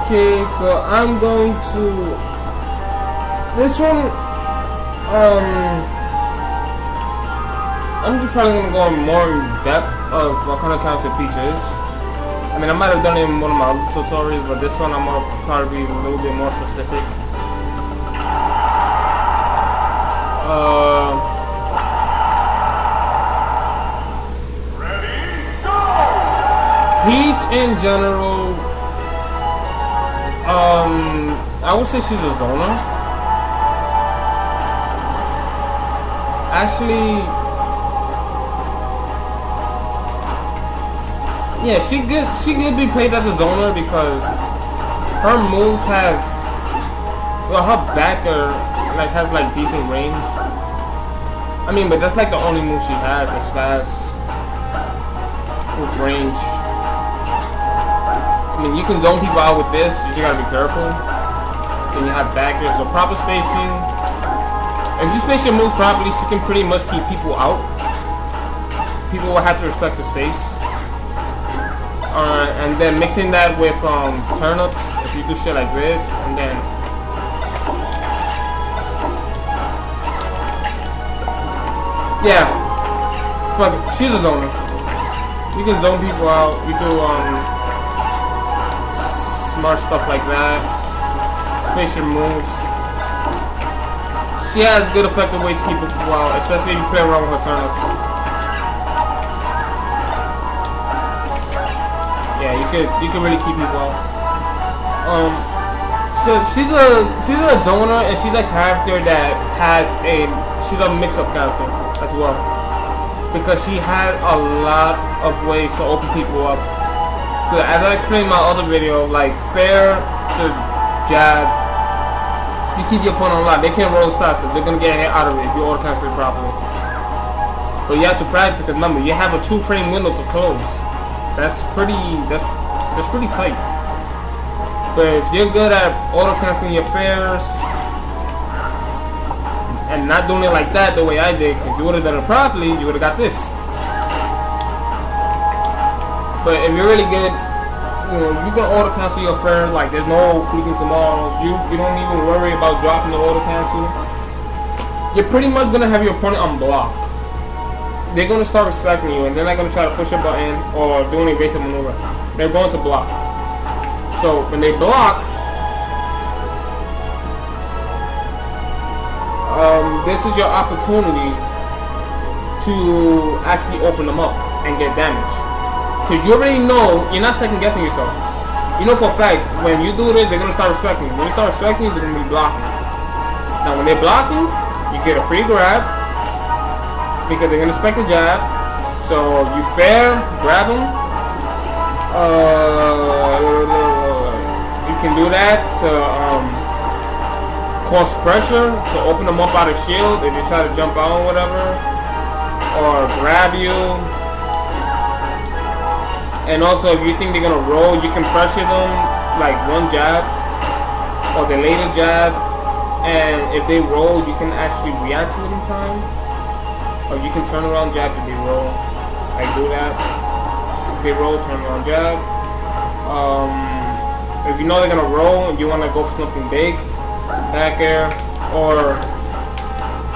Okay, so I'm going to this one. I'm just probably gonna go more in depth of what kind of character Peach is. I mean, I might have done it in one of my other tutorials, but this one I'm gonna probably be a little bit more specific. Ready, go! Peach in general, I would say she's a zoner. Actually, yeah, she could be played as a zoner because her moves have, well, her backer like has like decent range. I mean, but that's like the only move she has that's fast with range. I mean, you can zone people out with this, you just gotta be careful. Then you have backers, so proper spacing. If you space your moves properly, she can pretty much keep people out. People will have to respect the space. And then mixing that with turnips, if you do shit like this, and then yeah, fuck it, she's a zoner. You can zone people out. You do smart stuff like that. Space your moves. She has good effective ways to keep people out, especially if you play around with her turnips. Yeah, you could really keep people out. So she's a zoner, and she's a character that she's a mix-up character as well, because she had a lot of ways to open people up. So as I explained in my other video, like fair to jab, you keep your opponent alive. They can't roll faster. They're gonna get a hit out of it if you auto cancel it properly. But you have to practice, because remember, you have a 2-frame window to close. That's pretty tight. But if you're good at auto canceling your fairs and not doing it like that the way I did, if you would have done it properly, you would have got this. But if you're really good, you can auto cancel your fairs like there's no freaking tomorrow. You don't even worry about dropping the auto cancel. You're pretty much gonna have your opponent on block. They're gonna start respecting you, and they're not gonna try to push a button or do an evasive maneuver. They're going to block. So when they block, this is your opportunity to actually open them up and get damage. Because you already know, you're not second guessing yourself. You know for a fact, when you do this, they're gonna start respecting you. When you start respecting you, they're gonna be blocking. Now when they're blocking, you get a free grab, because they're gonna expect a jab. So you fair, grab them. You can do that to cause pressure, to open them up out of shield if they try to jump out or whatever, or grab you. And also, if you think they're gonna roll, you can pressure them like one jab or the later jab, and if they roll, you can actually react to it in time. Or you can turn around jab if they roll. Like do that. If they roll, turn around jab. If you know they're gonna roll and you wanna go for something big, back air, or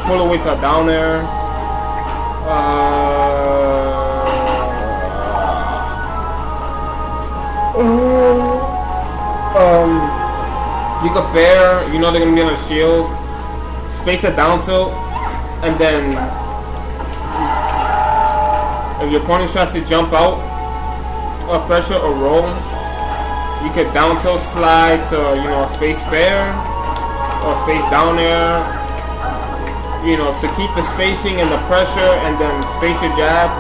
pull away to a down air. You can fair, you know they're gonna be on a shield, space a down tilt, and then if your opponent tries to jump out or pressure or roll, you could down tilt slide to, a space fair or space down air, to keep the spacing and the pressure, and then space your jab.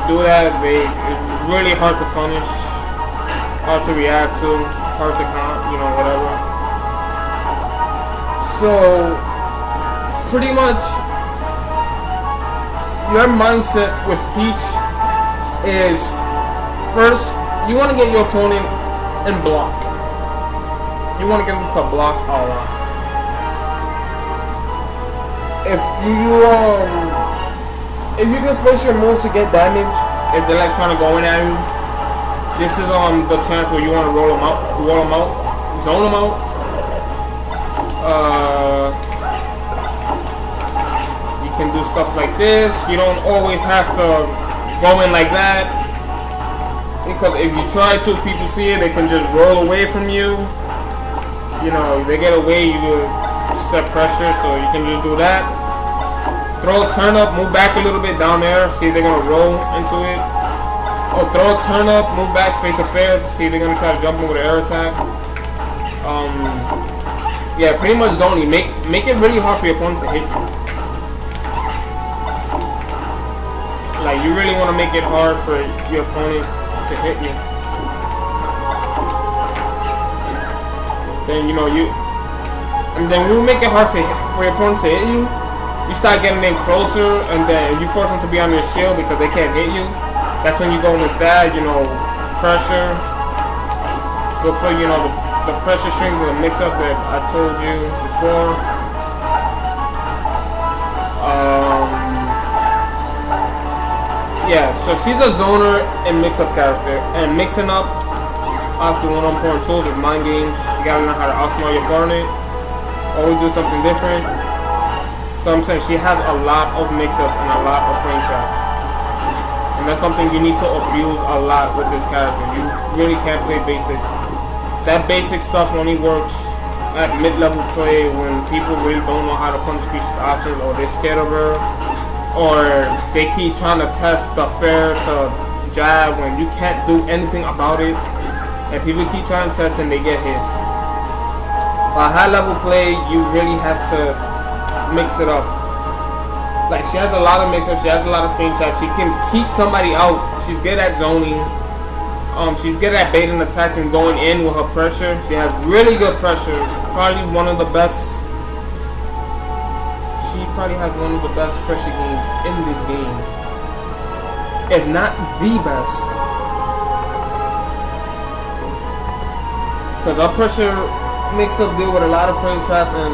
Do that, it's really hard to punish, hard to react to, hard to count, whatever. So, pretty much, your mindset with Peach is, first, you want to get your opponent in block. You want to get them to block a lot. If you can space your moves to get damage, if they're like trying to go in at you, This is the chance where you want to roll them out, zone them out. You can do stuff like this. You don't always have to go in like that, because if you try to, people see it, they can just roll away from you. You know, they get away, you set pressure, so you can just do that. Throw a turn up, move back a little bit down there, see if they're gonna roll into it. Or throw a turn up, move back, space of fair, see if they're gonna try to jump in with an air attack. Yeah, pretty much zoning. Make it really hard for your opponents to hit you. Like, you really want to make it hard for your opponent to hit you. Then, you know, and then when you make it hard for your opponents to hit you, you start getting in closer, and then you force them to be on your shield because they can't hit you. That's when you go with that, you know, pressure. Go for, you know, the pressure strings of the mix-up that I told you before. Yeah, so she's a zoner and mix-up character, and mixing up after one important tools with mind games. You gotta learn how to outsmart your opponent. Always do something different. So I'm saying she has a lot of mix-up and a lot of frame traps, and that's something you need to abuse a lot with this character. You really can't play basic. That basic stuff only works at mid-level play when people really don't know how to punish Peach's options, or they're scared of her, or they keep trying to test the fair to jab when you can't do anything about it, and people keep trying to test and they get hit. By high-level play, you really have to mix it up. Like, she has a lot of mix-up, she has a lot of frame traps, she can keep somebody out, she's good at zoning. She's good at baiting attacks and going in with her pressure. She has really good pressure. Probably one of the best. She probably has one of the best pressure games in this game, if not the best. Because our pressure mix-up deal with a lot of frame trap, and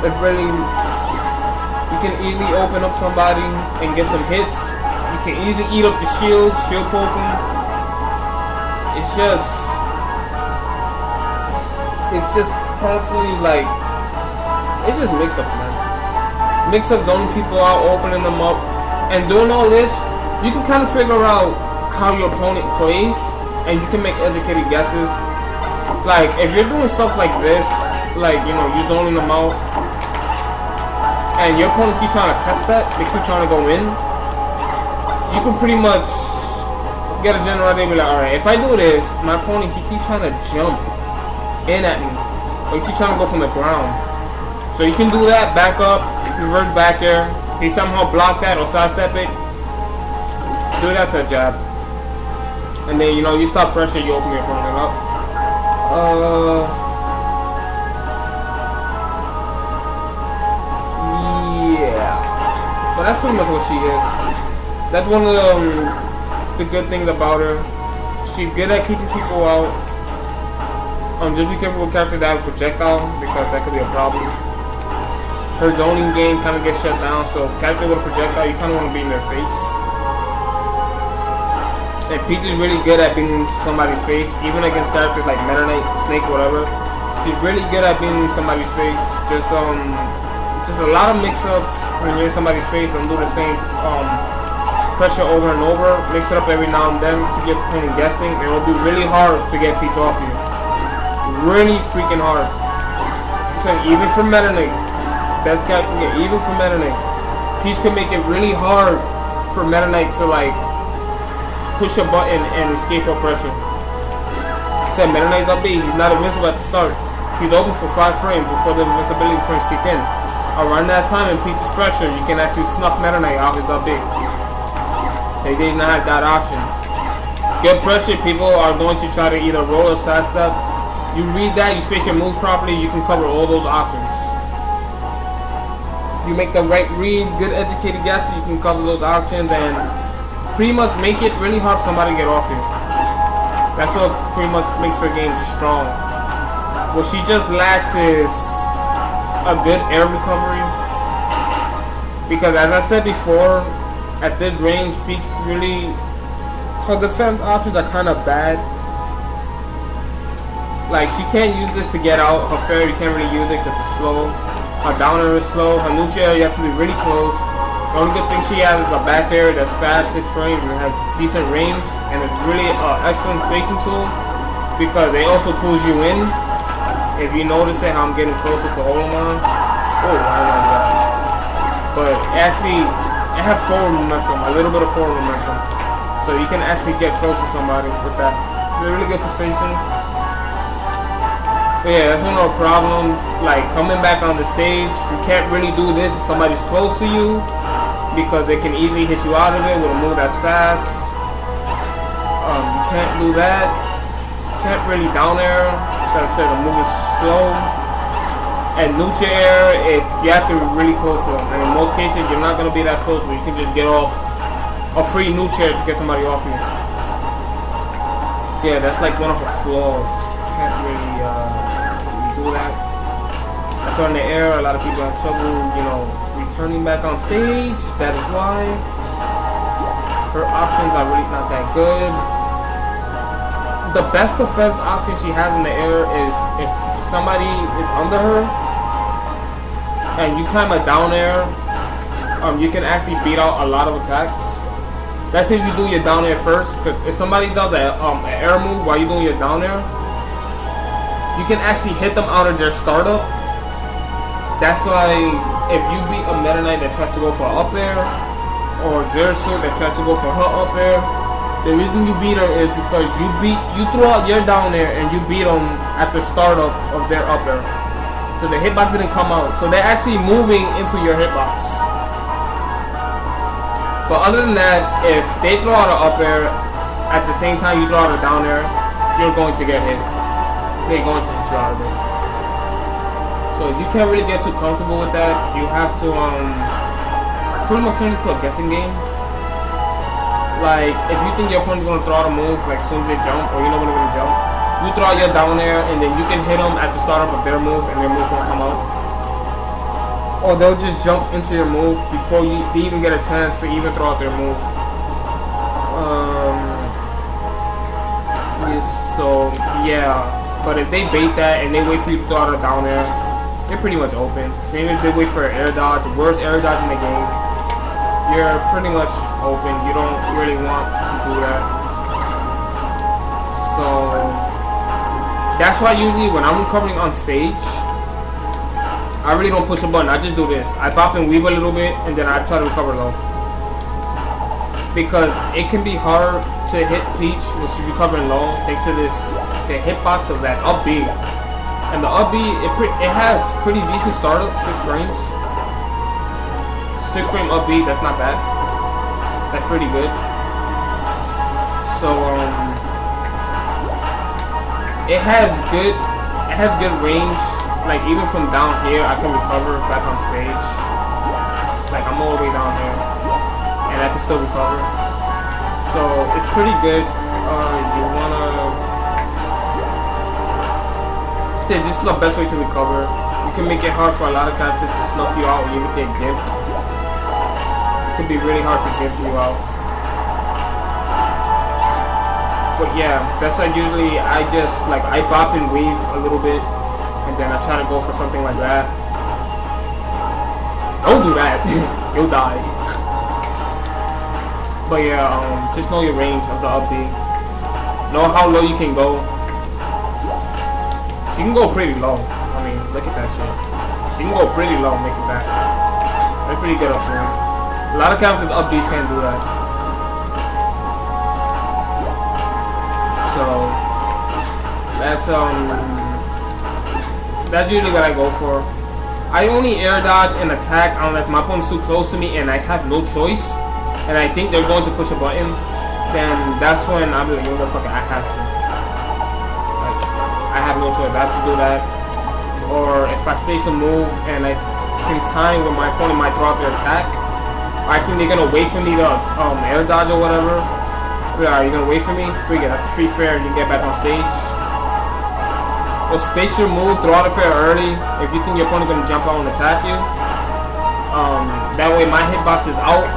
it really, you can easily open up somebody and get some hits. You can easily eat up the shield poking. It's just constantly like, it's just mix-up, man. Mix-up, zoning people out, opening them up, and doing all this, you can kind of figure out how your opponent plays, and you can make educated guesses. Like, if you're doing stuff like this, like, you know, you're zoning them out, and your opponent keeps trying to test that, they keep trying to go in, you can pretty much get a general idea, be like, alright, if I do this, my opponent, he keeps trying to jump in at me, or he keeps trying to go from the ground. So you can do that, back up, reverse back air, he somehow block that or sidestep it, do that to a jab, and then, you know, you stop pressure, you open your opponent up. Yeah, but that's pretty much what she is. That's one of the good things about her. She's good at keeping people out. Just be careful with characters that have projectile, because that could be a problem. Her zoning game kind of gets shut down, so character with a projectile, you kind of want to be in their face. And Peach is really good at being in somebody's face, even against characters like Meta Knight, Snake, whatever. She's really good at being in somebody's face. Just a lot of mix-ups when you're in somebody's face. Don't do the same pressure over and over. Mix it up every now and then, keep your opponent guessing. It will be really hard to get Peach off you. Really freaking hard. I'm saying, even for Meta Knight, best guy can get, even for Meta Knight, Peach can make it really hard for Meta Knight to like push a button and escape her pressure. Said Meta Knight's up B, he's not invincible at the start. He's open for 5 frames before the invincibility frames kick in. Around that time in Peach's pressure, you can actually snuff Meta Knight out his up B. They did not have that option. Good pressure, people are going to try to either roll or sidestep. You read that, you space your moves properly, you can cover all those options. You make the right read, good educated guess, you can cover those options and pretty much make it really hard for somebody to get off you. That's what pretty much makes her game strong. What she just lacks is a good air recovery. Because as I said before, at this range, Peach really, her defense options are kind of bad. Like, she can't use this to get out. Her fair, you can't really use it because it's slow. Her down air is slow. Her neutral air, you have to be really close. The only good thing she has is a back air that's fast, 6 frames, and has decent range. And it's really an excellent spacing tool because it also pulls you in. If you notice it, how I'm getting closer to Holomon. Oh, I don't know that. But actually, it has forward momentum, a little bit of forward momentum. So you can actually get close to somebody with that. It's really good for spacing. But yeah, that's one of the problems. Like, coming back on the stage, you can't really do this if somebody's close to you because they can easily hit you out of it with a move that's fast. You can't do that. You can't really down air. Like I said, the move is slow. And neutral air, you have to be really close to them. And in most cases, you're not going to be that close where you can just get off a free neutral air to get somebody off you. Yeah, that's like one of her flaws. Can't really do that. That's why in the air, a lot of people have trouble, you know, returning back on stage. That is why. Her options are really not that good. The best defense option she has in the air is if somebody is under her and you time a down air, you can actually beat out a lot of attacks. That's if you do your down air first, because if somebody does an air move while you're doing your down air, you can actually hit them out of their startup. That's why if you beat a Meta Knight that tries to go for an up air, or Jersu that tries to go for her up air, the reason you beat her is because you threw out your down air and you beat them at the startup of their up air. So the hitbox didn't come out. So they're actually moving into your hitbox. But other than that, if they throw out an up air at the same time you throw out a down air, you're going to get hit. They're going to hit you out of it. So you can't really get too comfortable with that. You have to pretty much turn it into a guessing game. Like, if you think your opponent's going to throw out a move, like as soon as they jump, or you know when they're going to jump, you throw out your down air, and then you can hit them at the startup of their move, and their move won't come out. Or they'll just jump into your move before they even get a chance to even throw out their move. So, yeah. But if they bait that, and they wait for you to throw out a down air, they're pretty much open. Same if they wait for an air dodge, the worst air dodge in the game, you're pretty much open. You don't really want to do that. So that's why usually when I'm recovering on stage, I really don't push a button. I just do this. I pop and weave a little bit, and then I try to recover low. Because it can be hard to hit Peach when she's recovering low thanks to the hitbox of that up B. And the up B, it has pretty decent startup, 6 frames. 6 frame up B, that's not bad. That's pretty good. So it has good range. Like even from down here, I can recover back on stage. Like I'm all the way down here, and I can still recover. So it's pretty good. You wanna say this is the best way to recover. You can make it hard for a lot of characters to snuff you out when you get gimped. It can be really hard to gimp you out. But yeah, that's why usually I bop and weave a little bit, and then I try to go for something like that. Don't do that, you'll die. But yeah, just know your range of the up B. Know how low you can go. She can go pretty low. I mean, look at that shit. She can go pretty low and make it back. That's pretty good up there. A lot of characters up Bs can't do that. So that's usually what I go for. I only air dodge and attack unless my opponent's too close to me and I have no choice, and I think they're going to push a button. Then that's when I'm like, yo, motherfucker, I have to. Like, I have no choice. I have to do that. Or if I space a move and I can time when my opponent might throw out their attack, I think they're gonna wait for me to air dodge or whatever. Are you gonna wait for me? Forget, that's a free fair. You can get back on stage. Or space your move, throw out a fair early. If you think your opponent's gonna jump out and attack you, that way my hitbox is out.